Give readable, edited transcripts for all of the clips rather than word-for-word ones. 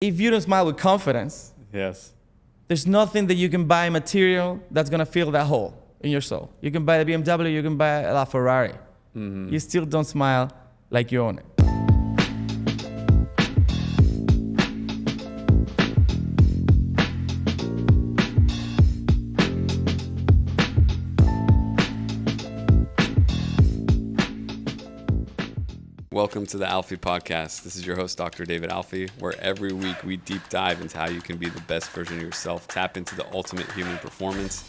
If you don't smile with confidence, Yes. there's nothing that you can buy material that's gonna fill that hole in your soul. You can buy a BMW, you can buy a Ferrari. Mm-hmm. You still don't smile like you own it. Welcome to the Alfi Podcast. This is your host, Dr. David Alfi, where every week we deep dive into how you can be the best version of yourself, tap into the ultimate human performance,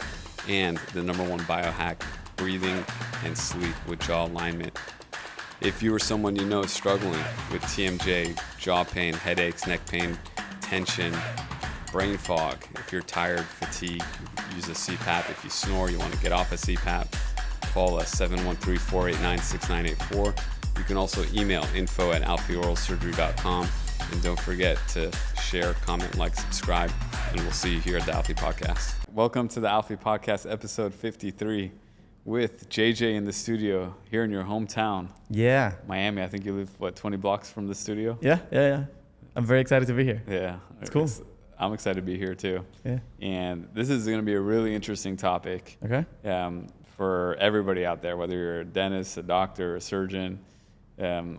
and the number one biohack, breathing and sleep with jaw alignment. If you or someone you know is struggling with TMJ, jaw pain, headaches, neck pain, tension, brain fog, if you're tired, fatigued, use a CPAP. If you snore, you want to get off a CPAP, call us 713-489-6984. You can also email info@alfioralsurgery.com. And don't forget to share, comment, like, subscribe, and we'll see you here at the Alfi Podcast. Welcome to the Alfi Podcast, episode 53, with JJ in the studio here in your hometown, Yeah. Miami. I think you live, 20 blocks from the studio? Yeah. I'm very excited to be here. Yeah. It's cool. I'm excited to be here too. Yeah. And this is going to be a really interesting topic Okay. for everybody out there, whether you're a dentist, a doctor, a surgeon,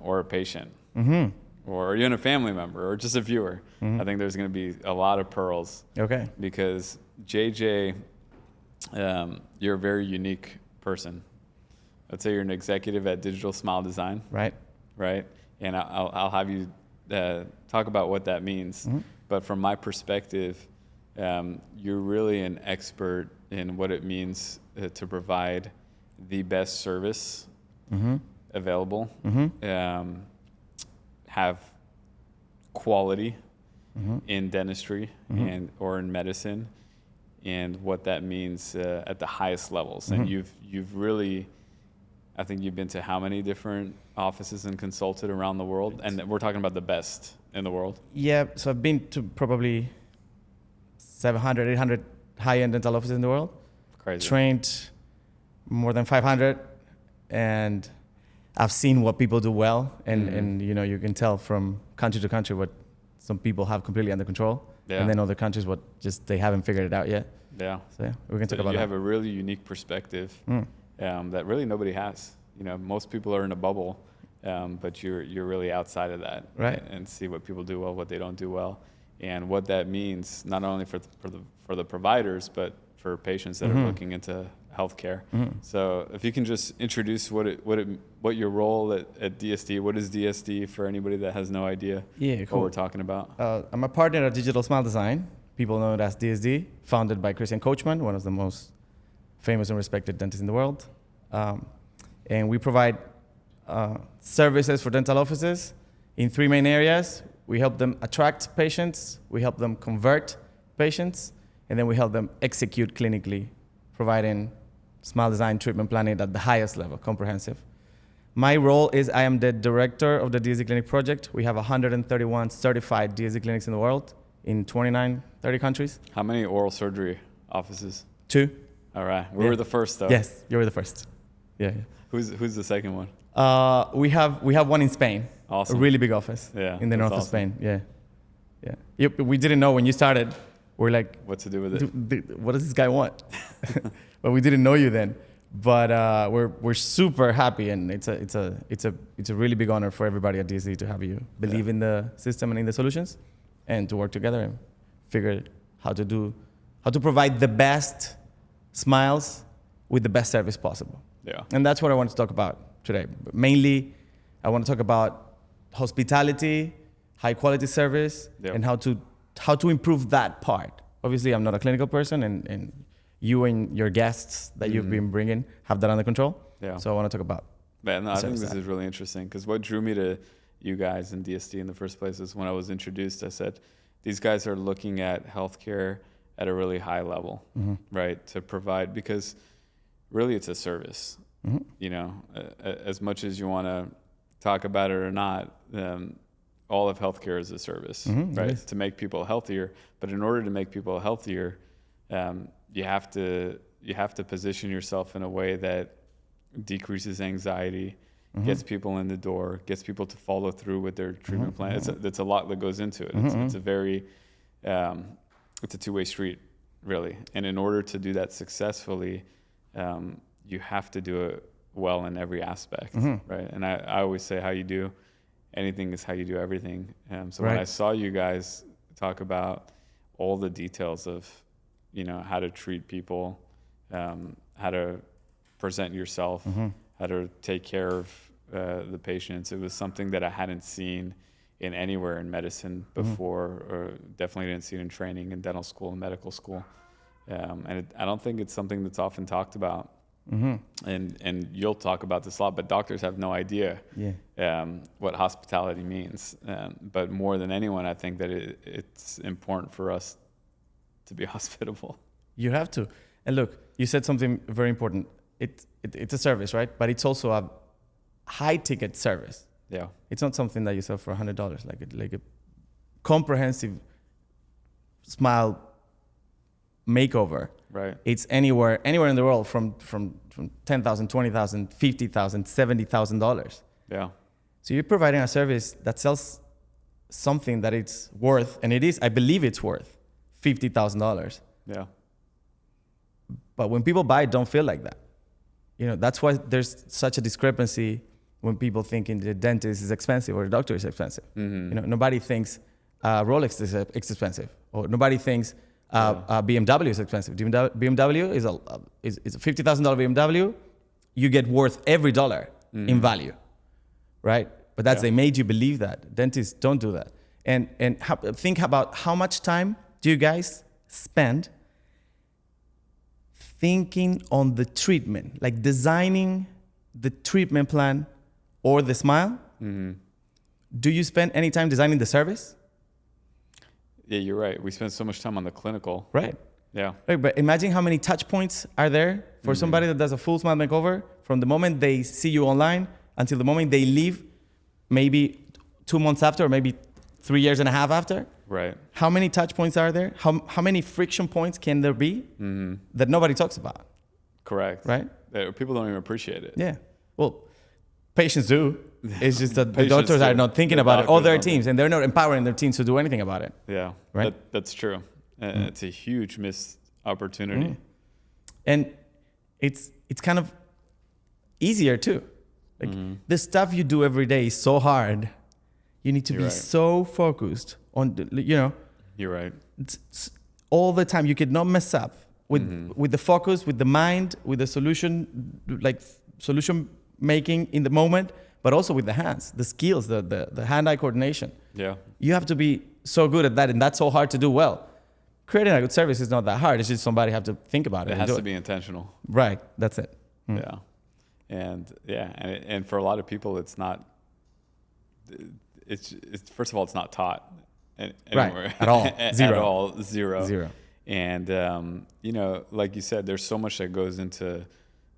or a patient, or even a family member, or just a viewer. I think there's going to be a lot of pearls. Okay. Because JJ, you're a very unique person. I'd say you're an executive at Digital Smile Design, Right. right? And I'll have you talk about what that means. But from my perspective, you're really an expert in what it means to provide the best service available, have quality in dentistry or in medicine, and what that means at the highest levels. And you've really, I think you've been to how many different offices and consulted around the world? And we're talking about the best in the world. Yeah, so I've been to probably 700, 800 high-end dental offices in the world. Crazy. Trained more than 500, and I've seen what people do well, and you know, you can tell from country to country what some people have completely under control, and then other countries what just they haven't figured it out yet. Yeah. So yeah, we can talk about you that. have a really unique perspective that really nobody has. You know, most people are in a bubble, but you're really outside of that, Right. And see what people do well, what they don't do well, and what that means not only for the providers, but for patients that are looking into healthcare. So if you can just introduce what your role at DSD, what is DSD for anybody that has no idea what we're talking about? I'm a partner at Digital Smile Design, people know it as DSD, founded by Christian Coachman, one of the most famous and respected dentists in the world. And we provide services for dental offices in three main areas. We help them attract patients, we help them convert patients, and then we help them execute clinically, providing smile design treatment planning at the highest level, comprehensive. My role is I am the director of the DSD Clinic project. We have 131 certified DSD clinics in the world in 30 countries. How many oral surgery offices? 2. All right. We were the first, though. Yes, you were the first. Yeah. Who's the second one? We have one in Spain. Awesome. A really big office. Yeah, in the north awesome. of Spain. Yeah. We didn't know when you started. We're like, What to do with it? What does this guy want? But we didn't know you then. But we're super happy, and it's a really big honor for everybody at DSD to have you believe in the system and in the solutions, and to work together and figure how to provide the best smiles with the best service possible. Yeah. And that's what I want to talk about today. Mainly, I want to talk about hospitality, high quality service, and how to improve that part. Obviously, I'm not a clinical person, and you and your guests that you've been bringing have that under control. Yeah. So I want to talk about. Man, no, I think this is really interesting, because what drew me to you guys in DSD in the first place is when I was introduced, I said, these guys are looking at healthcare at a really high level, right? To provide, because really it's a service. You know, as much as you want to talk about it or not, all of healthcare is a service, right? To make people healthier. But in order to make people healthier, you have to position yourself in a way that decreases anxiety, gets people in the door, gets people to follow through with their treatment plan. It's a lot that goes into it. It's a very, it's a two-way street, really. And in order to do that successfully, you have to do it well in every aspect, right? And I always say, how you do anything is how you do everything. So when I saw you guys talk about all the details of, how to treat people, how to present yourself, how to take care of the patients, it was something that I hadn't seen in anywhere in medicine before, or definitely didn't see it in training in dental school and medical school. And I don't think it's something that's often talked about. And you'll talk about this a lot, but doctors have no idea what hospitality means. But more than anyone, I think that it's important for us to be hospitable. You have to. And look, you said something very important. It's a service, right? But it's also a high ticket service. Yeah. It's not something that you sell for $100, like a comprehensive smile makeover. Right. It's anywhere in the world from $10,000, $20,000, $50,000, $70,000. Yeah. So you're providing a service that sells something that it's worth, and I believe it's worth $50,000. Yeah. But when people buy it, don't feel like that. That's why there's such a discrepancy when people think the dentist is expensive or the doctor is expensive. Nobody thinks Rolex is expensive, or nobody thinks BMW is expensive. BMW is a $50,000 BMW. You get worth every dollar in value, right? But they made you believe that. Dentists don't do that. And think about how much time do you guys spend thinking on the treatment, like designing the treatment plan or the smile? Do you spend any time designing the service? Yeah, you're right. We spend so much time on the clinical. Right. Yeah. Right, but imagine how many touch points are there for somebody that does a full smile makeover from the moment they see you online until the moment they leave, maybe 2 months after, or maybe 3 years and a half after. Right. How many touch points are there? How many friction points can there be that nobody talks about? Correct. Right? People don't even appreciate it. Yeah. Well, patients do. It's just that the doctors are not thinking about it, or their teams, and they're not empowering their teams to do anything about it. Yeah. Right? That's true. It's a huge missed opportunity. And it's kind of easier too. Like the stuff you do every day is so hard. You need to be so focused on, You're right. It's all the time. You could not mess up with the focus, with the mind, with the solution making in the moment, but also with the hands, the skills, the hand-eye coordination. Yeah. You have to be so good at that, and that's so hard to do well. Creating a good service is not that hard. It's just somebody have to think about it. It has to be intentional. Right. That's it. Yeah. And for a lot of people, it's not. It's first of all, it's not taught anywhere. Right. At all. Zero. At all. Zero. And like you said, there's so much that goes into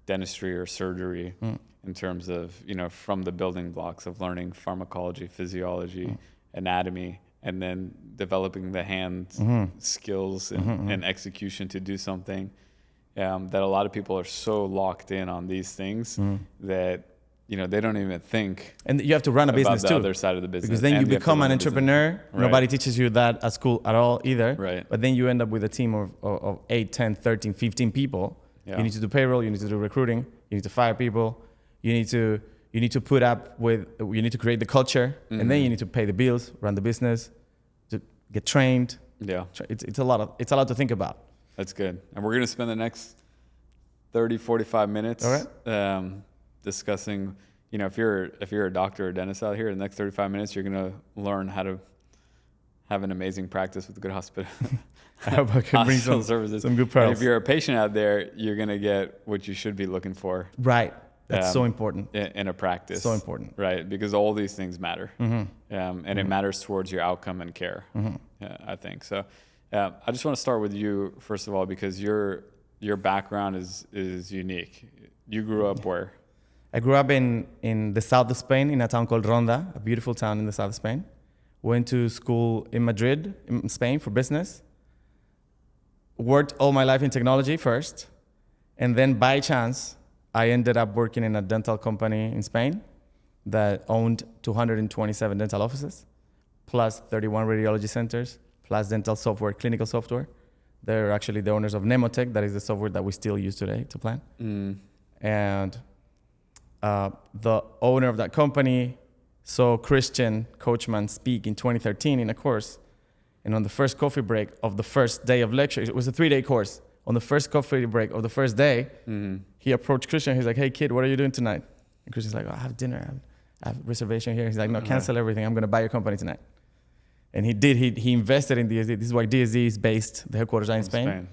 dentistry or surgery in terms of from the building blocks of learning pharmacology, physiology, anatomy, and then developing the hand skills and execution to do something. That a lot of people are so locked in on these things that they don't even think. And you have to run a business too. Other side of the business, because then you become an entrepreneur. Right. Nobody teaches you that at school at all either. Right. But then you end up with a team of 8, 10, 13, 15 people. Yeah. You need to do payroll. You need to do recruiting. You need to fire people. You need to put up with. You need to create the culture, and then you need to pay the bills, run the business, to get trained. Yeah. It's a lot to think about. That's good. And we're gonna spend the next 30, 45 minutes. All right. Discussing, if you're a doctor or dentist out here, the next 35 minutes, you're going to learn how to have an amazing practice with a good hospital. I hope I can bring some good pearls. And if you're a patient out there, you're going to get what you should be looking for. Right. That's so important. In a practice. So important. Right. Because all these things matter. And it matters towards your outcome and care, I think. So I just want to start with you, first of all, because your background is unique. You grew up where? I grew up in the south of Spain, in a town called Ronda, a beautiful town in the south of Spain. Went to school in Madrid, in Spain, for business. Worked all my life in technology first. And then by chance, I ended up working in a dental company in Spain. that owned 227 dental offices, plus 31 radiology centers, plus dental software, clinical software. They're actually the owners of Nemotech, that is the software that we still use today to plan. And the owner of that company saw Christian Coachman speak in 2013 in a course. And on the first coffee break of the first day of lecture, it was a 3-day course. On the first coffee break of the first day, he approached Christian. He's like, "Hey, kid, what are you doing tonight?" And Christian's like, "Oh, I have dinner. I have reservation here." He's like, "No, cancel everything. I'm going to buy your company tonight." And he did. He invested in DSD. This is why DSD is based, the headquarters are in Spain.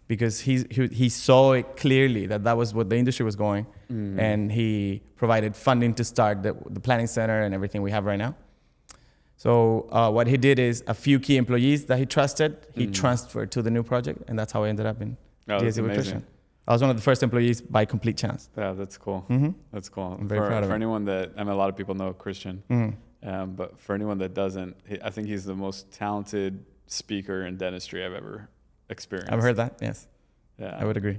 Because he saw it clearly that was what the industry was going. And he provided funding to start the planning center and everything we have right now. So what he did is a few key employees that he trusted, he transferred to the new project. And that's how I ended up in DSD with Christian. I was one of the first employees by complete chance. Yeah, that's cool. That's cool. I'm very proud of it. For anyone that, I mean, a lot of people know Christian, but for anyone that doesn't, I think he's the most talented speaker in dentistry I've ever experienced. I've heard that, yes. Yeah, I would agree.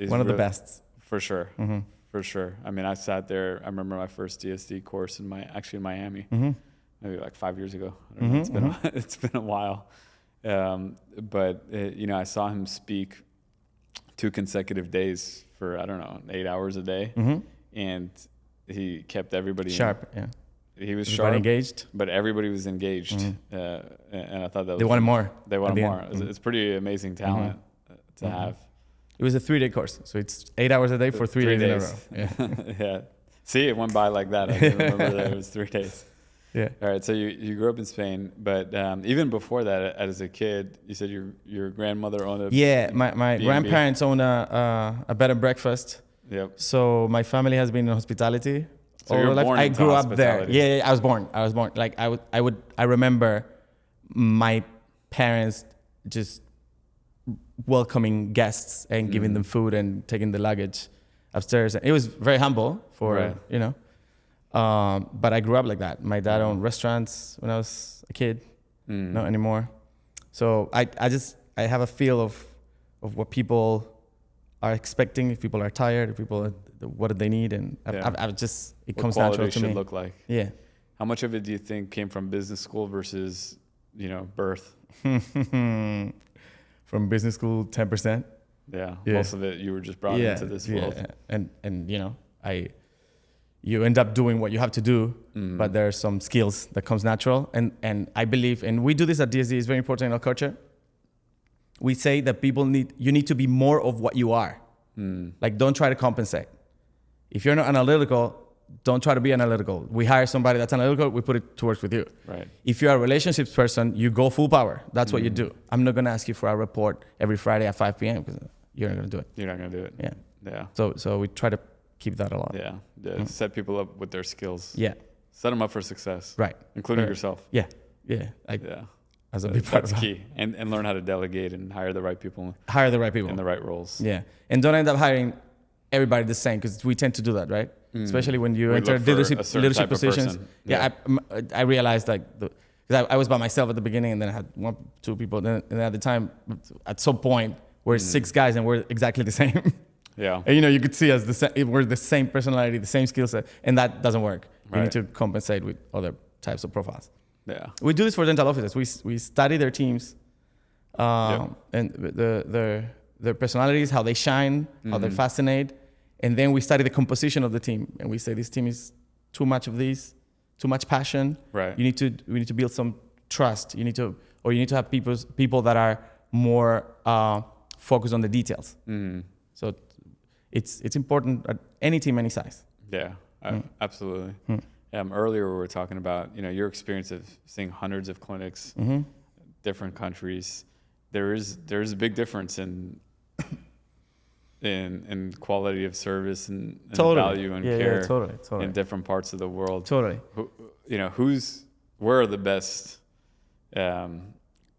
One of the best. For sure. For sure. I mean, I sat there, I remember my first DSD course in Miami, maybe like 5 years ago. I don't know, it's been a while. But I saw him speak 2 consecutive days for, I don't know, 8 hours a day. And he kept everybody sharp. He was sharp, engaged, but everybody was engaged. And I thought that they wanted more. They wanted more. It's pretty amazing talent to have. It was a 3-day course, so it's 8 hours a day for 3 days in a row. Yeah. Yeah. See, it went by like that. I didn't remember that it was 3 days. Yeah. All right. So you grew up in Spain, but even before that, as a kid, you said your grandmother owned a my grandparents owned a bed and breakfast. Yep. So my family has been in hospitality so all you're life. born I into grew up hospitality. there. Yeah, I was born. Like I remember my parents just welcoming guests and giving them food and taking the luggage upstairs. It was very humble for but I grew up like that. My dad owned restaurants when I was a kid, not anymore. So I have a feel of what people are expecting. If people are tired, if people what do they need, and I've just it comes natural to me. Should look like. Yeah. How much of it do you think came from business school versus birth? From business school, 10%. Yeah. Most of it you were just brought into this world. Yeah. And you end up doing what you have to do, but there are some skills that comes natural. And I believe, and we do this at DSD, it's very important in our culture. We say that you need to be more of what you are. Like, don't try to compensate. If you're not analytical, don't try to be analytical. We hire somebody that's analytical, we put it to work with you. Right. If you're a relationships person, you go full power. That's what you do. I'm not going to ask you for a report every Friday at 5 p.m. because you're not going to do it. You're not going to do it. Yeah. So we try to keep that a lot. Yeah. Set people up with their skills. Yeah. Set them up for success. Right. Including yourself. Yeah. As a big part that's key. And learn how to delegate and hire the right people. In the right roles. Yeah. And don't end up hiring everybody the same, because we tend to do that, right? Especially when you enter leadership positions. I realized because I was by myself at the beginning, and then I had 1-2 people. And then at the time, at some point, we're 6 guys and we're exactly the same. Yeah. And you could see us we're the same personality, the same skill set, and that doesn't work. Right. You need to compensate with other types of profiles. Yeah. We do this for dental offices. We study their teams, and their personalities, how they shine, how they fascinate. And then we study the composition of the team, and we say this team is too much of these, too much passion. Right. We need to build some trust. You need to have people that are more focused on the details. So it's important at any team, any size. Yeah, absolutely. Earlier we were talking about your experience of seeing hundreds of clinics, different countries. There's a big difference in quality of service and value and care totally. in different parts of the world. Totally. Where are the best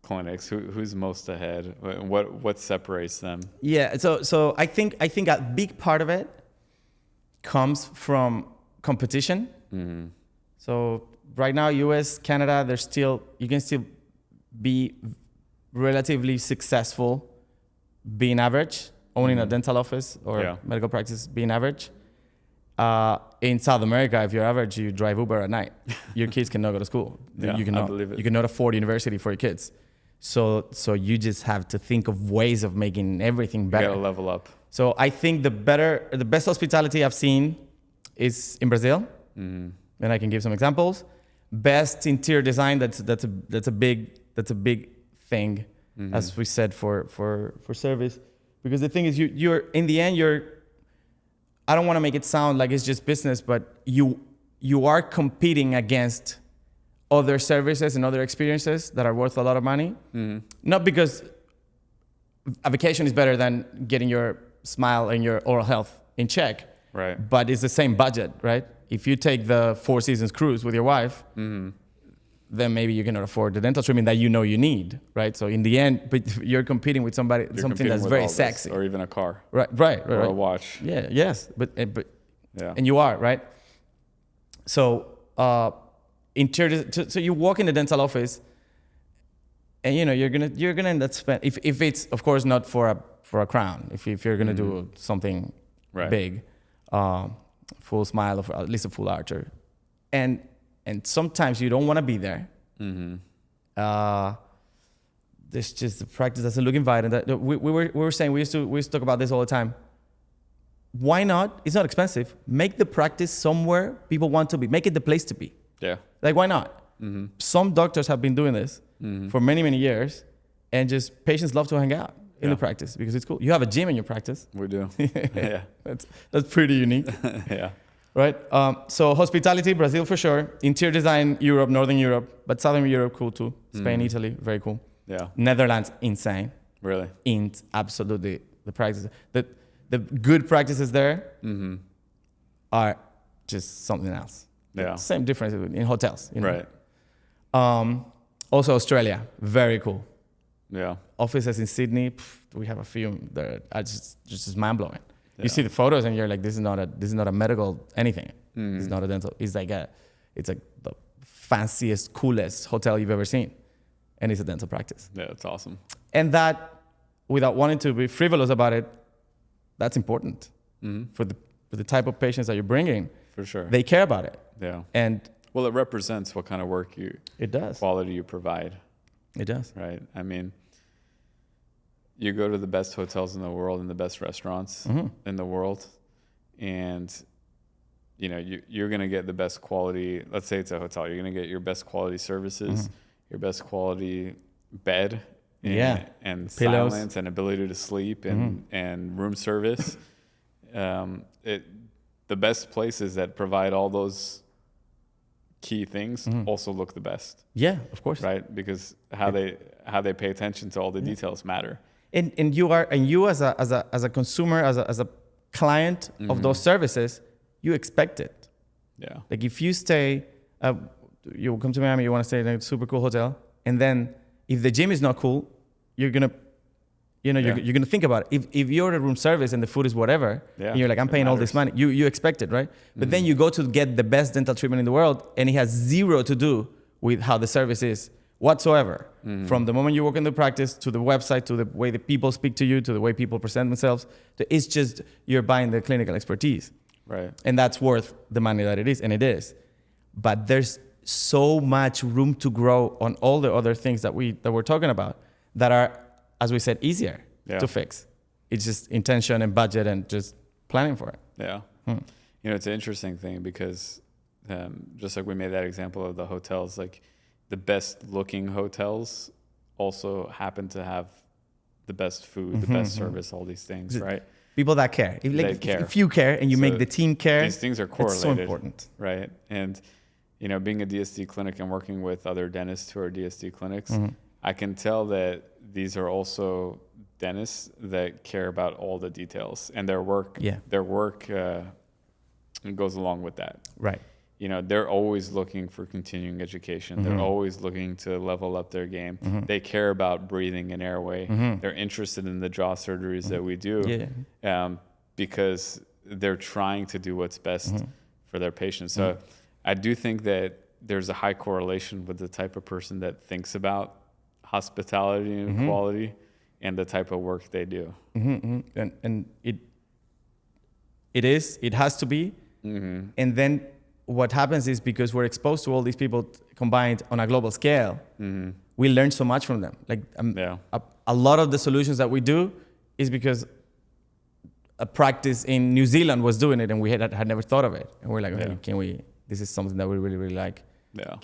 clinics? Who's most ahead? What separates them? Yeah. So I think a big part of it comes from competition. So right now, US, Canada, you can still be relatively successful being average. Owning a dental office or medical practice being average. in South America, if you're average, you drive Uber at night. Your kids cannot go to school. Yeah, you I believe it. You cannot afford university for your kids. So you just have to think of ways of making everything better. You gotta level up. So I think the best hospitality I've seen is in Brazil, and I can give some examples. Best interior design. That's a big thing, as we said for service, because the thing is you're in the end I don't want to make it sound like it's just business, but you are competing against other services and other experiences that are worth a lot of money. Not because a vacation is better than getting your smile and your oral health in check, right? But it's the same budget, right? If you take the 4 Seasons cruise with your wife, then maybe you cannot afford the dental treatment that you know you need, right? So in the end, but you're competing with something that's very sexy, or even a car, right, or a watch. Yeah, yes, but yeah, and you are right. So interior. So you walk in the dental office, and you're gonna end up spend if it's of course not for a crown. If you're gonna do something big, full smile or at least a full archer, and sometimes you don't want to be there. There's just the practice doesn't look inviting. That we were saying we used to talk about this all the time. Why not? It's not expensive. Make the practice somewhere people want to be. Make it the place to be. Yeah. Like why not? Some doctors have been doing this for many years, and just patients love to hang out in the practice because it's cool. You have a gym in your practice. We do. Yeah. That's pretty unique. Yeah. Right. So hospitality, Brazil for sure. Interior design, Europe, Northern Europe, but Southern Europe, cool too. Spain, Italy, very cool. Yeah. Netherlands, insane. Really? Absolutely. The practice, the good practices there are just something else. Yeah. Same difference in hotels. Right. Also Australia, very cool. Yeah. Offices in Sydney, we have a few that are just mind blowing. You see the photos and you're like, this is not a medical anything. It's not a dental. It's like the fanciest, coolest hotel you've ever seen, and it's a dental practice. Yeah, that's awesome. And that, without wanting to be frivolous about it, that's important for the type of patients that you're bringing. For sure, they care about it. Yeah, and well, it represents what kind of work quality you provide. It does, right? I mean, you go to the best hotels in the world and the best restaurants in the world, and you're going to get the best quality. Let's say it's a hotel. You're going to get your best quality services, your best quality bed, and pillows, silence and ability to sleep and room service. The best places that provide all those key things also look the best. Yeah, of course. Right? Because how they pay attention to all the details matter. And you as a consumer, as a client of those services, you expect it. Yeah. Like if you stay, you come to Miami, you want to stay in a super cool hotel, and then if the gym is not cool, you're gonna think about it. If you're at room service and the food is whatever, and you're like, I'm paying all this money, you expect it, right? But then you go to get the best dental treatment in the world, and it has zero to do with how the service is whatsoever. From the moment you walk in the practice, to the website, to the way the people speak to you, to the way people present themselves, it's just you're buying the clinical expertise. Right. And that's worth the money that it is, and it is. But there's so much room to grow on all the other things that we're talking about that are, as we said, easier to fix. It's just intention and budget and just planning for it. Yeah. It's an interesting thing because just like we made that example of the hotels, like the best looking hotels also happen to have the best food, the best service, all these things, right? People that care. If you care and you make the team care, these things are correlated. It's so important. Right. And, being a DSD clinic and working with other dentists who are DSD clinics, I can tell that these are also dentists that care about all the details, and their work goes along with that. Right. They're always looking for continuing education. They're always looking to level up their game. They care about breathing and airway. They're interested in the jaw surgeries that we do because they're trying to do what's best for their patients. So I do think that there's a high correlation with the type of person that thinks about hospitality and quality and the type of work they do. And it has to be, And then what happens is, because we're exposed to all these people combined on a global scale, we learn so much from them. Like a lot of the solutions that we do is because a practice in New Zealand was doing it, and we had never thought of it. And we're like, hey, can we? This is something that we really, really like. Yeah.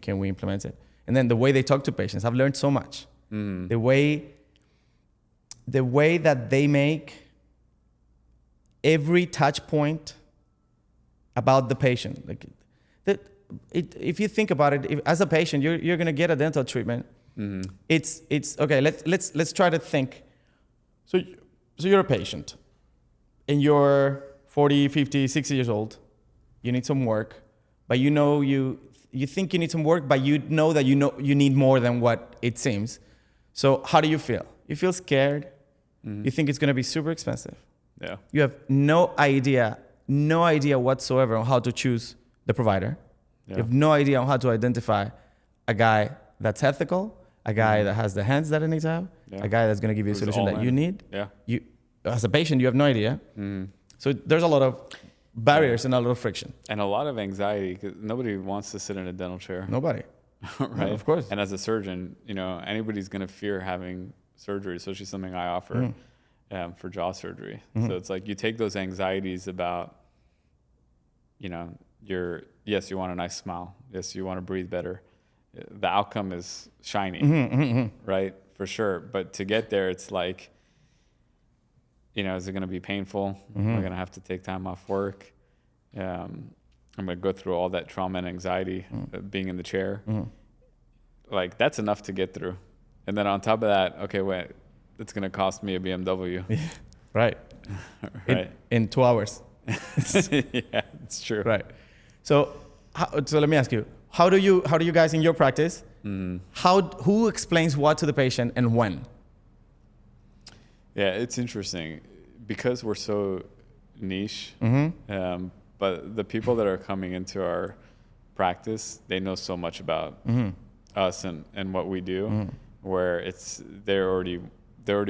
Can we implement it? And then the way they talk to patients, I've learned so much. The way that they make every touch point about the patient. Like if you think about it, as a patient, you're gonna get a dental treatment. It's okay. Let's try to think. So you're a patient, and you're 40, 50, 60 years old. You need some work, but you think you need some work, but you know that you need more than what it seems. So how do you feel? You feel scared. You think it's gonna be super expensive. Yeah. You have no idea whatsoever on how to choose the provider. Yeah. You have no idea on how to identify a guy that's ethical, a guy that has the hands that it needs to have, a guy that's going to give you a solution that you need. Yeah. You, as a patient, you have no idea. So there's a lot of barriers and a lot of friction. And a lot of anxiety, because nobody wants to sit in a dental chair. Nobody. Right? No, of course. And as a surgeon, anybody's going to fear having surgery, especially something I offer for jaw surgery. So it's like you take those anxieties about, yes, you want a nice smile. Yes, you want to breathe better. The outcome is shiny, right? For sure. But to get there, it's like, is it going to be painful? Am I going to have to take time off work? I'm going to go through all that trauma and anxiety being in the chair. Like, that's enough to get through. And then on top of that, okay, wait, it's going to cost me a BMW. Right. Right. In 2 hours. Yeah, it's true. Right. So let me ask you, how do you guys in your practice, who explains what to the patient and when? Yeah, it's interesting because we're so niche, but the people that are coming into our practice, they know so much about us and what we do, where they already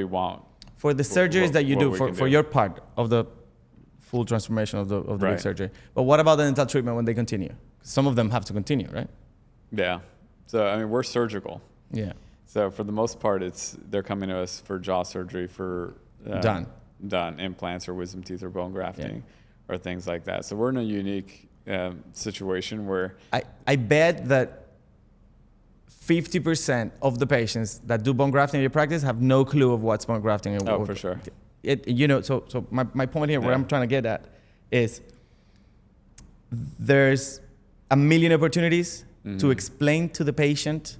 want. For the surgeries that you do, for your part of the full transformation of the big surgery. But what about the dental treatment when they continue? Some of them have to continue, right? Yeah. So, we're surgical. Yeah. So for the most part, they're coming to us for jaw surgery, for done implants or wisdom teeth or bone grafting or things like that. So we're in a unique situation where I bet that 50% of the patients that do bone grafting in your practice have no clue of what's bone grafting. Oh, for sure. So my point here, where I'm trying to get at, is there's a million opportunities to explain to the patient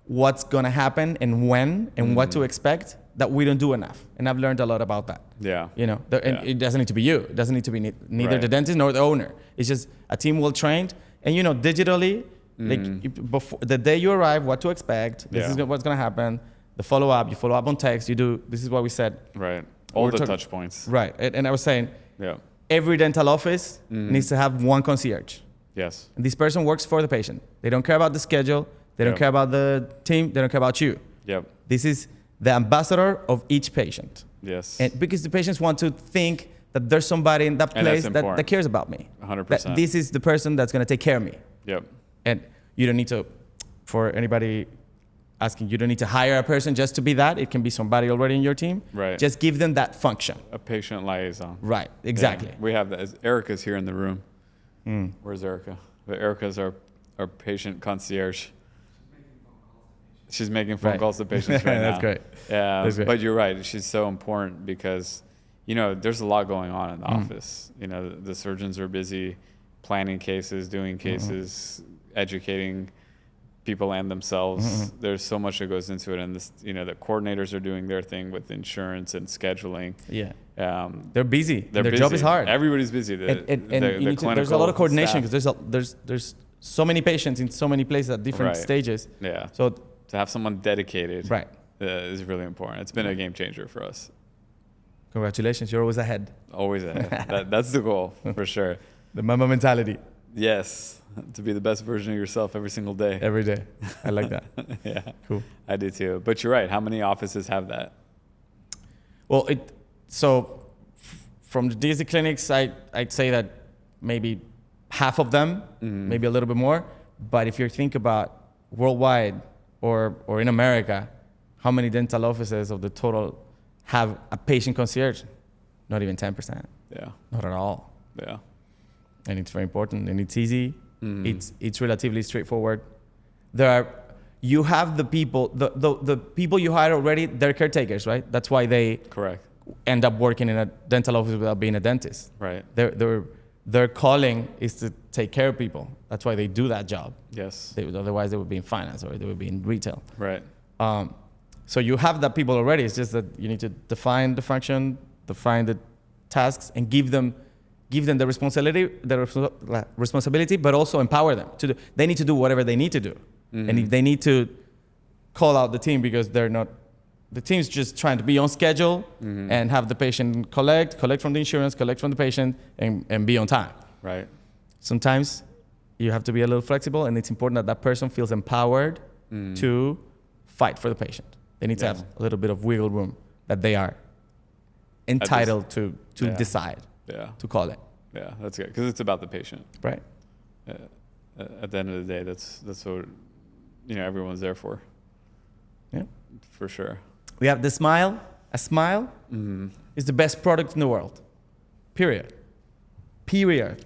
what's going to happen and when and what to expect that we don't do enough. And I've learned a lot about that. Yeah. And it doesn't need to be you. It doesn't need to be neither the dentist nor the owner. It's just a team well trained. And, digitally, before the day you arrive, what to expect. This is what's going to happen. The follow-up, you follow up on text. You do, this is what we said. Right. All the touch points. Right. And I was saying, every dental office needs to have one concierge. Yes. And this person works for the patient. They don't care about the schedule. They don't care about the team. They don't care about you. Yep. This is the ambassador of each patient. Yes. And because the patients want to think that there's somebody in that place that cares about me. 100%. That this is the person that's going to take care of me. Yep. And you don't need to, for anybody asking, you don't need to hire a person just to be that. It can be somebody already in your team. Right. Just give them that function. A patient liaison. Right. Exactly. Yeah. We have that. Erica's here in the room. Where's Erica? Erica's our patient concierge. She's making phone calls to patients right now. That's great. Yeah, That's great. But you're right. She's so important because, there's a lot going on in the office. The surgeons are busy planning cases, doing cases, educating people and themselves. There's so much that goes into it. And the coordinators are doing their thing with insurance and scheduling. Yeah. They're busy. Their busy. Job is hard. Everybody's busy. There's a lot of coordination because there's so many patients in so many places at different stages. Yeah. So to have someone dedicated is really important. It's been a game changer for us. Congratulations. You're always ahead. Always ahead. That's the goal for sure. The mama mentality. Yes. To be the best version of yourself every single day. Every day. I like that. Yeah. Cool. I do too. But you're right. How many offices have that? Well, from the DSD clinics, I'd say that maybe half of them, maybe a little bit more. But if you think about worldwide or in America, how many dental offices of the total have a patient concierge? Not even 10%. Yeah. Not at all. Yeah. And it's very important, and it's easy. It's relatively straightforward. You have the people, the people you hire already, they're caretakers, right? That's why they Correct. end up working in a dental office without being a dentist. Right. Their calling is to take care of people. That's why they do that job. Yes. Otherwise, they would be in finance or they would be in retail. Right. So you have that people already. It's just that you need to define the function, define the tasks, and give them the responsibility, but also empower them to do. They need to do whatever they need to do. And if they need to call out the team because they're not, the team's just trying to be on schedule and have the patient collect from the insurance, collect from the patient, and be on time. Right. Sometimes you have to be a little flexible, and it's important that that person feels empowered to fight for the patient. They need to have a little bit of wiggle room that they are entitled to decide, to call it. Yeah, that's good, because it's about the patient. Right. At the end of the day, that's what everyone's there for. Yeah. For sure. We have the smile. A smile is the best product in the world. Period.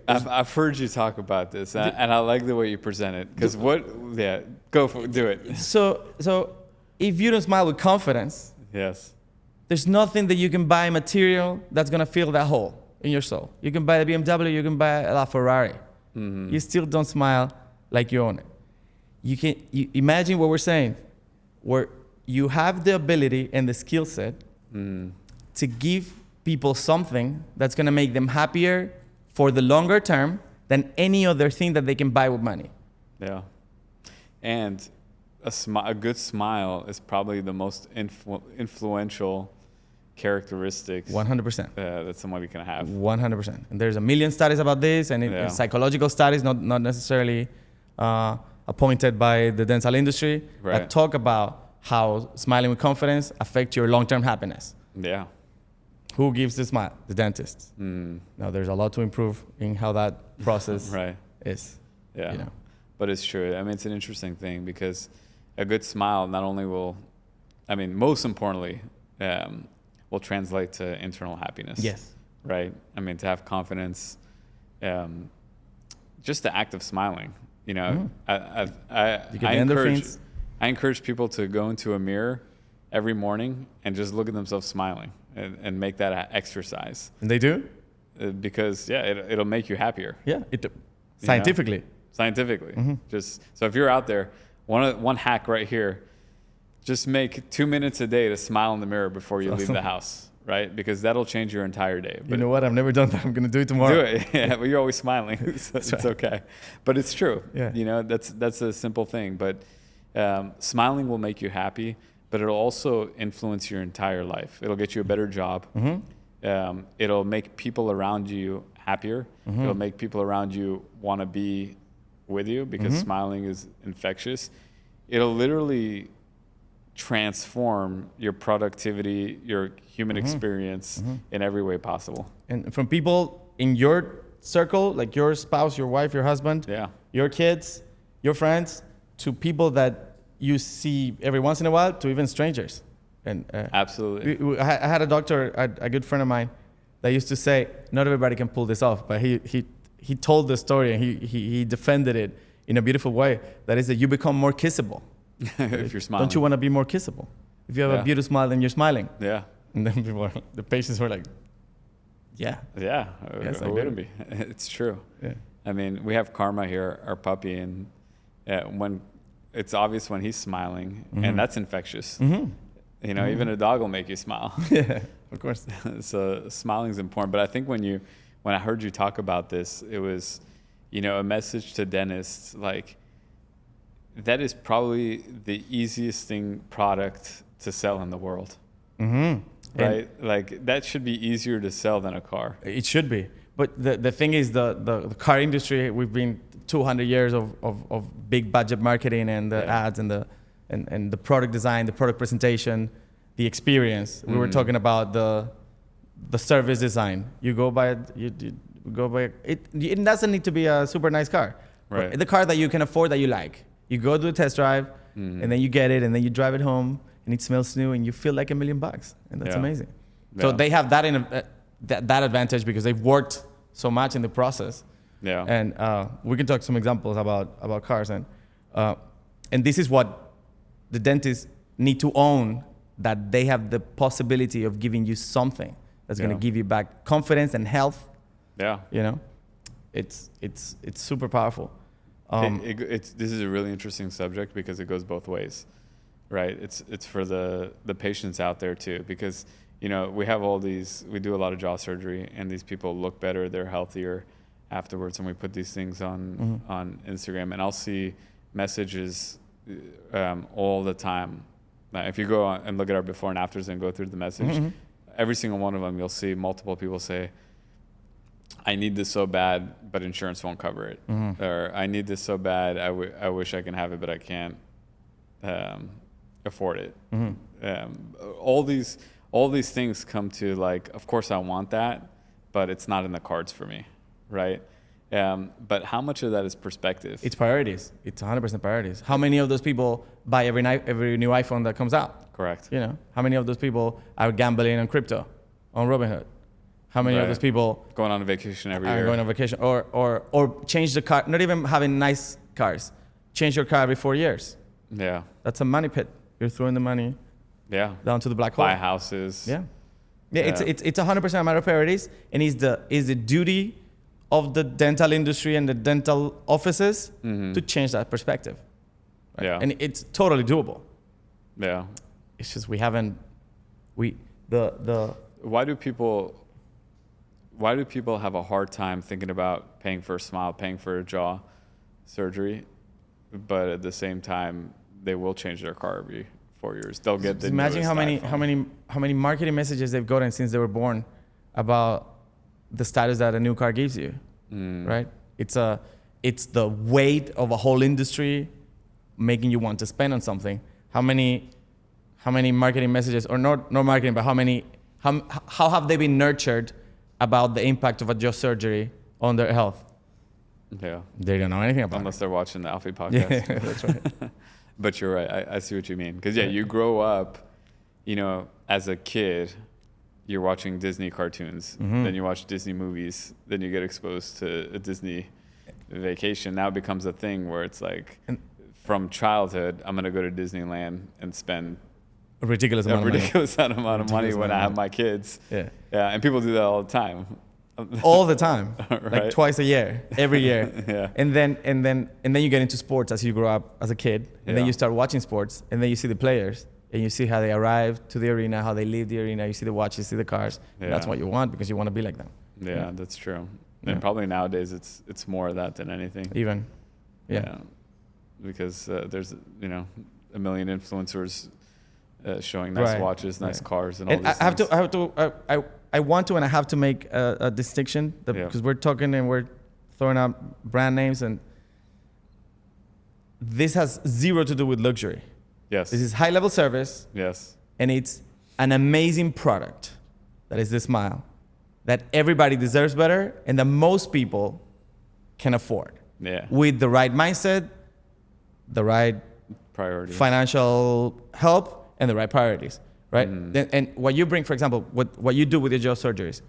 I've heard you talk about this, and I like the way you present it. Because go for it, do it. So if you don't smile with confidence, yes, there's nothing that you can buy material that's gonna fill that hole in your soul. You can buy a BMW, you can buy a Ferrari. You still don't smile like you own it. You imagine what we're saying, where you have the ability and the skill set to give people something that's gonna make them happier for the longer term than any other thing that they can buy with money. Yeah. And a good smile is probably the most influential characteristics 100% that somebody can have. 100%. And there's a million studies about this, and psychological studies, not necessarily appointed by the dental industry, that talk about how smiling with confidence affects your long-term happiness. Yeah. Who gives the smile? The dentist. Now, there's a lot to improve in how that process is. Yeah. But it's true. I mean, it's an interesting thing, because a good smile not only most importantly, will translate to internal happiness. Yes. Right? I mean, to have confidence, just the act of smiling, I encourage people to go into a mirror every morning and just look at themselves smiling and make that exercise. And they do? Because, it'll make you happier. Yeah, scientifically. Scientifically. Just so if you're out there, one hack right here, just make 2 minutes a day to smile in the mirror before you leave the house, right? Because that'll change your entire day. But you know what? I've never done that. I'm going to do it tomorrow. Do it. Yeah, but you're always smiling. So it's okay. But it's true. Yeah. That's a simple thing. But smiling will make you happy, but it'll also influence your entire life. It'll get you a better job. It'll make people around you happier. It'll make people around you want to be with you, because smiling is infectious. It'll literally transform your productivity, your human experience in every way possible. And from people in your circle, like your spouse, your wife, your husband, your kids, your friends, to people that you see every once in a while, to even strangers. And absolutely. I had a doctor, a good friend of mine, that used to say, not everybody can pull this off, but he told the story, and he defended it in a beautiful way. That is that you become more kissable. If you're smiling. Don't you want to be more kissable? If you have a beautiful smile, then you're smiling. Yeah. And then the patients were like, yeah. Yeah. Yes, who wouldn't be? It's true. Yeah. I mean, we have Karma here, our puppy, and when it's obvious when he's smiling, and that's infectious. Even a dog will make you smile. Yeah, of course. So smiling is important. But I think when I heard you talk about this, it was, a message to dentists, like, that is probably the easiest product to sell in the world. Right? Like, that should be easier to sell than a car. It should be. But the thing is, the car industry, we've been 200 years of big budget marketing and the ads and the product design, the product presentation, the experience. We were talking about the service design. You go go buy it doesn't need to be a super nice car. Right. The car that you can afford that you like. You go do a test drive, and then you get it, and then you drive it home, and it smells new, and you feel like $1 million, and that's amazing. So they have that that advantage because they've worked so much in the process. Yeah. And we can talk some examples about cars, and this is what the dentists need to own, that they have the possibility of giving you something that's going to give you back confidence and health. Yeah. You know, it's super powerful. This is a really interesting subject because it goes both ways, right? It's for the patients out there too, because we have we do a lot of jaw surgery, and these people look better, they're healthier afterwards, and we put these things on Instagram, and I'll see messages all the time. Now, if you go on and look at our before and afters and go through the message, every single one of them, you'll see multiple people say, I need this so bad, but insurance won't cover it. Or I need this so bad, I wish I can have it, but I can't afford it. All these things come to like, of course I want that, but it's not in the cards for me, right? But how much of that is perspective? It's priorities. It's 100% priorities. How many of those people buy every new iPhone that comes out? Correct. How many of those people are gambling on crypto, on Robinhood? How many of those people going on a vacation every year? Going on vacation, or change the car? Not even having nice cars. Change your car every 4 years. Yeah. That's a money pit. You're throwing the money. Yeah. Down to the black hole. Buy houses. Yeah. It's 100% a matter of priorities, and is the duty of the dental industry and the dental offices to change that perspective. Right? Yeah. And it's totally doable. Yeah. It's just Why do people have a hard time thinking about paying for a smile, paying for a jaw surgery, but at the same time they will change their car every 4 years? They'll get the imagine newest how many marketing messages they've gotten since they were born about the status that a new car gives you, right? It's the weight of a whole industry making you want to spend on something. How many marketing messages, or not marketing, but how have they been nurtured about the impact of a jaw surgery on their health? Yeah. They don't know anything about unless they're watching the Alfi Podcast. Yeah, that's right. But you're right. I see what you mean. Because, you grow up, as a kid, you're watching Disney cartoons. Then you watch Disney movies. Then you get exposed to a Disney vacation. Now it becomes a thing where it's like, from childhood, I'm going to go to Disneyland and spend a ridiculous amount of money when I have my kids. Yeah. Yeah, and people do that all the time. All the time, right? like twice a year, every year. Yeah. And then you get into sports as you grow up as a kid, and then you start watching sports, and then you see the players, and you see how they arrive to the arena, how they leave the arena. You see the watches, see the cars. Yeah. That's what you want, because you want to be like them. Yeah, that's true. And probably nowadays it's more of that than anything. Even. Yeah. Because there's a million influencers showing nice watches, nice cars, and all these things. I want to, and I have to make a distinction, because we're talking and we're throwing out brand names, and this has zero to do with luxury. Yes. This is high-level service. Yes. And it's an amazing product. That is the smile that everybody deserves better, and that most people can afford. Yeah. With the right mindset, the right priorities, financial help, and the right priorities. Right? And what you bring, for example, what you do with your jaw surgeries,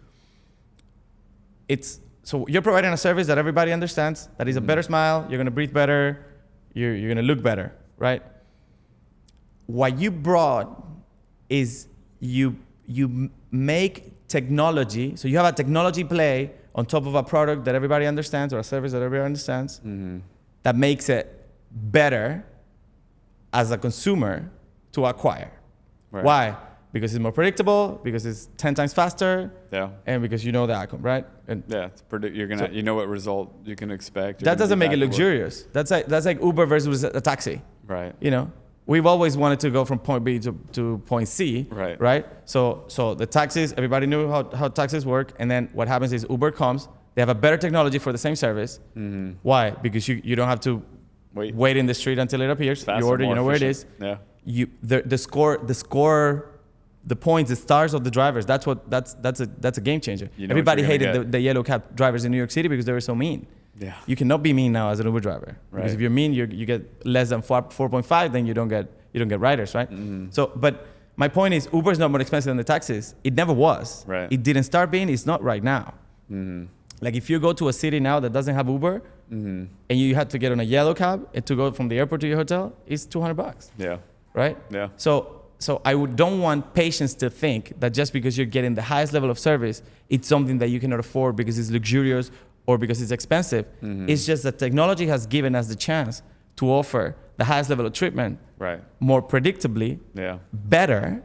so you're providing a service that everybody understands, that is a better smile, you're going to breathe better, you're going to look better, right? What you brought is you make technology, so you have a technology play on top of a product that everybody understands, or a service that everybody understands, that makes it better as a consumer to acquire. Right. Why? Because it's more predictable, because it's 10 times faster, and because you know the outcome, right? And it's you know what result you can expect. That doesn't make it luxurious. That's like Uber versus a taxi. Right. We've always wanted to go from point B to point C. Right. Right. So the taxis, everybody knew how taxis work, and then what happens is Uber comes. They have a better technology for the same service. Why? Because you don't have to wait in the street until it appears. Faster, you order, you know efficient. Where it is. Yeah. The score the points, the stars of the drivers. That's a game changer. You know Everybody hated the yellow cab drivers in New York City because they were so mean. Yeah. You cannot be mean now as an Uber driver. Right. Because if you're mean, you get less than 4.5, then you don't get riders, right? Mm-hmm. So, but my point is, Uber is not more expensive than the taxis. It never was. Right. It didn't start being. It's not right now. Mm-hmm. Like if you go to a city now that doesn't have Uber, Mm-hmm. and you had to get on a yellow cab and to go from the airport to your hotel, it's $200. Yeah. Right? Yeah. So don't want patients to think that just because you're getting the highest level of service, it's something that you cannot afford because it's luxurious or because it's expensive. Mm-hmm. It's just that technology has given us the chance to offer the highest level of treatment Right. more predictably, Yeah. better,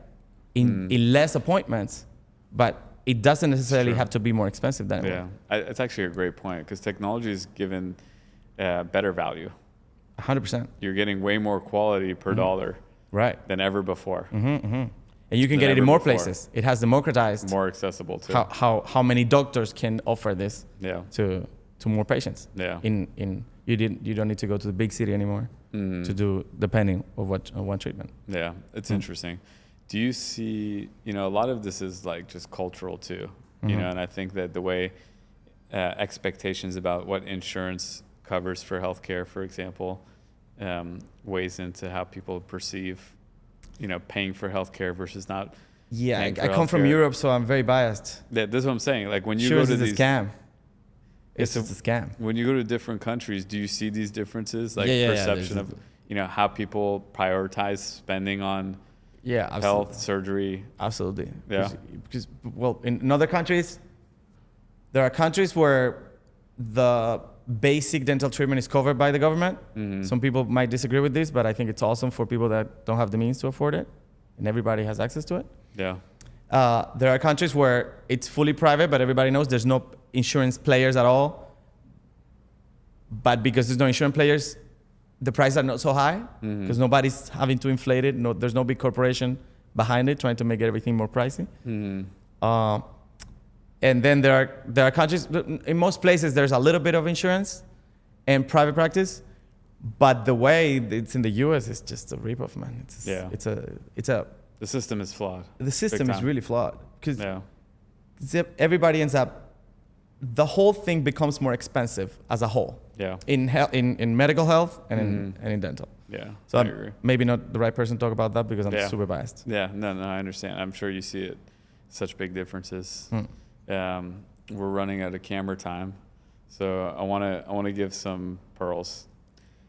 in less appointments, but it doesn't necessarily have to be more expensive than it Yeah. It's actually a great point because technology is given better value. 100%. You're getting way more quality per dollar Right. than ever before. And you can Than get it in ever more before. places. It has democratized More accessible too. how many doctors can offer this Yeah. to more patients. Yeah. You don't need to go to the big city anymore to do depending of one treatment. Yeah. It's interesting. Do you see, a lot of this is like just cultural too, and I think that the way expectations about what insurance covers for healthcare, for example, weighs into how people perceive, paying for healthcare versus not. Yeah, I paying for come from healthcare. Europe, so I'm very biased. That's what I'm saying. Like when you Sure, go to it's a these scam. It's so just a scam. when you go to different countries, do you see these differences, like Yeah, perception there's of, how people prioritize spending on Yeah, absolutely. health, surgery? Absolutely. Yeah. Because in other countries, there are countries where the basic dental treatment is covered by the government. Mm-hmm. Some people might disagree with this, but I think it's awesome for people that don't have the means to afford it, and everybody has access to it. Yeah. There are countries where it's fully private, but everybody knows there's no insurance players at all. But because there's no insurance players, the prices are not so high because nobody's having to inflate it. No, there's no big corporation behind it trying to make everything more pricey. Mm-hmm. And then there are countries, in most places there's a little bit of insurance and private practice, but the way it's in the US is just a ripoff, man. The system is flawed. The system is really flawed because Yeah. everybody ends up, the whole thing becomes more expensive as a whole. Yeah. In medical health and in dental. Yeah. So I I'm agree. maybe not the right person to talk about that because I'm super biased. Yeah. No, I understand. I'm sure you see it. Such big differences. We're running out of camera time, so I want to give some pearls.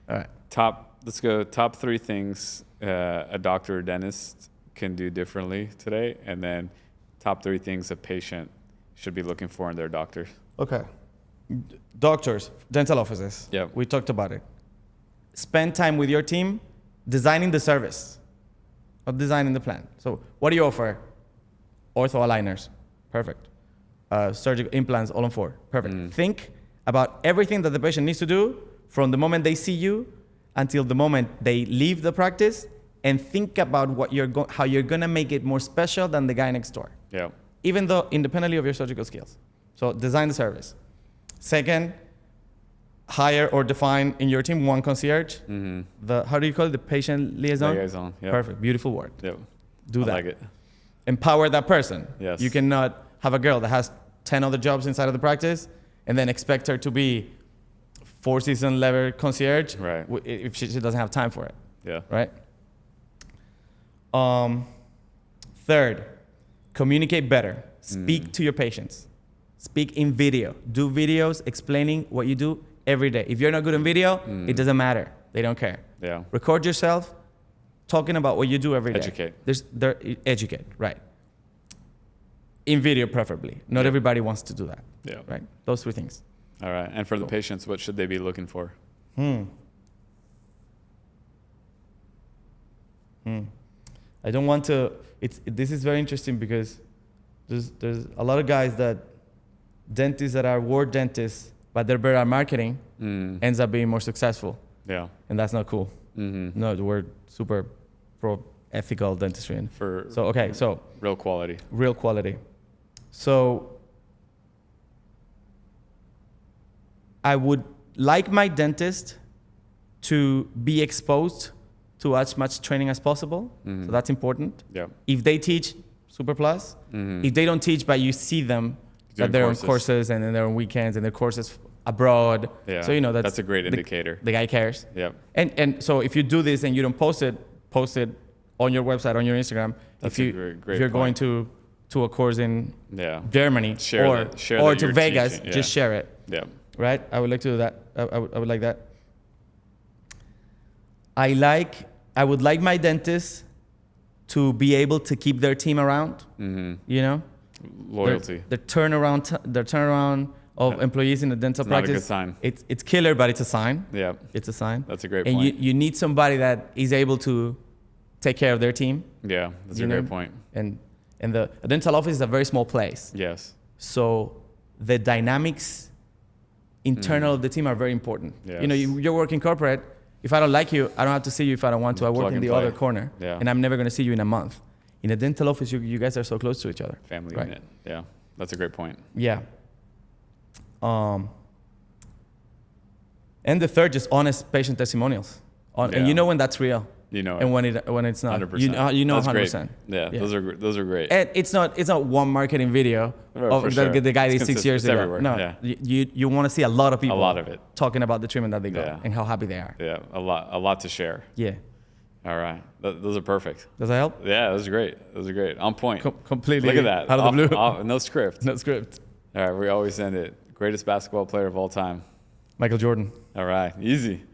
All right. Let's go. Top 3 things a doctor or dentist can do differently today, and then top 3 things a patient should be looking for in their doctor. Okay. Doctors, dental offices. Yeah. We talked about it. Spend time with your team designing the service, not designing the plan. So what do you offer? Ortho aligners. Perfect. Surgical implants, all on 4. Perfect. Think about everything that the patient needs to do from the moment they see you until the moment they leave the practice, and think about how you're gonna make it more special than the guy next door. Yeah. Even though independently of your surgical skills. So design the service. Second, hire or define in your team one concierge. How do you call it? The patient liaison? Liaison, yeah. Perfect, beautiful word. Yep. Do that. I like it. Empower that person. Yes. You cannot have a girl that has 10 other jobs inside of the practice and then expect her to be 4-season level concierge Right. if she doesn't have time for it. Yeah. Right? Third, communicate better. Speak to your patients. Speak in video. Do videos explaining what you do every day. If you're not good in video, it doesn't matter. They don't care. Yeah. Record yourself talking about what you do every day. Educate. Educate, right. In video preferably. Not everybody wants to do that. Yeah. Right? Those 3 things. All right. And for the patients, what should they be looking for? I don't want to. This is very interesting because there's a lot of guys dentists that are word dentists, but they're better at marketing, ends up being more successful. Yeah. And that's not cool. No, we're super pro ethical dentistry. So real quality. Real quality. So I would like my dentist to be exposed to as much training as possible. So that's important. Yeah. If they teach super plus. If they don't teach, but you see them that they're on courses and then they're on weekends and their courses abroad. Yeah. So that's a great indicator. The guy cares. Yep. And so if you do this and you don't post it on your website, on your Instagram. That's if you're going to a course in Germany or to Vegas, teaching. just share it. Yeah. Right? I would like to do that. I would like that. I would like my dentist to be able to keep their team around. You know, loyalty. The turnaround of employees in the dental practice. Not a good sign. It's killer, but it's a sign. Yeah, it's a sign. That's a great and point. And you need somebody that is able to take care of their team. Yeah, that's a great point. And the dental office is a very small place. Yes. So the dynamics internal of the team are very important. Yes. You know, you're working corporate. If I don't like you, I don't have to see you if I don't want to. I work in the other corner. Yeah. And I'm never going to see you in a month. In a dental office, you guys are so close to each other. Family right? unit. Yeah, that's a great point. Yeah. And the third, just honest patient testimonials. And you know when that's real. You know, and when it's not, 100%. you know, that's 100%. Great. Yeah, those are great. And it's not one marketing video of the guy did 6 years ago. Everywhere. No, you want to see a lot of people. A lot of it talking about the treatment that they got and how happy they are. Yeah, a lot to share. Yeah. All right, those are perfect. Does that help? Yeah, those are great. On point. Completely. Look at that. Out of the blue. No script. No script. All right, we always end it. Greatest basketball player of all time. Michael Jordan. All right, easy.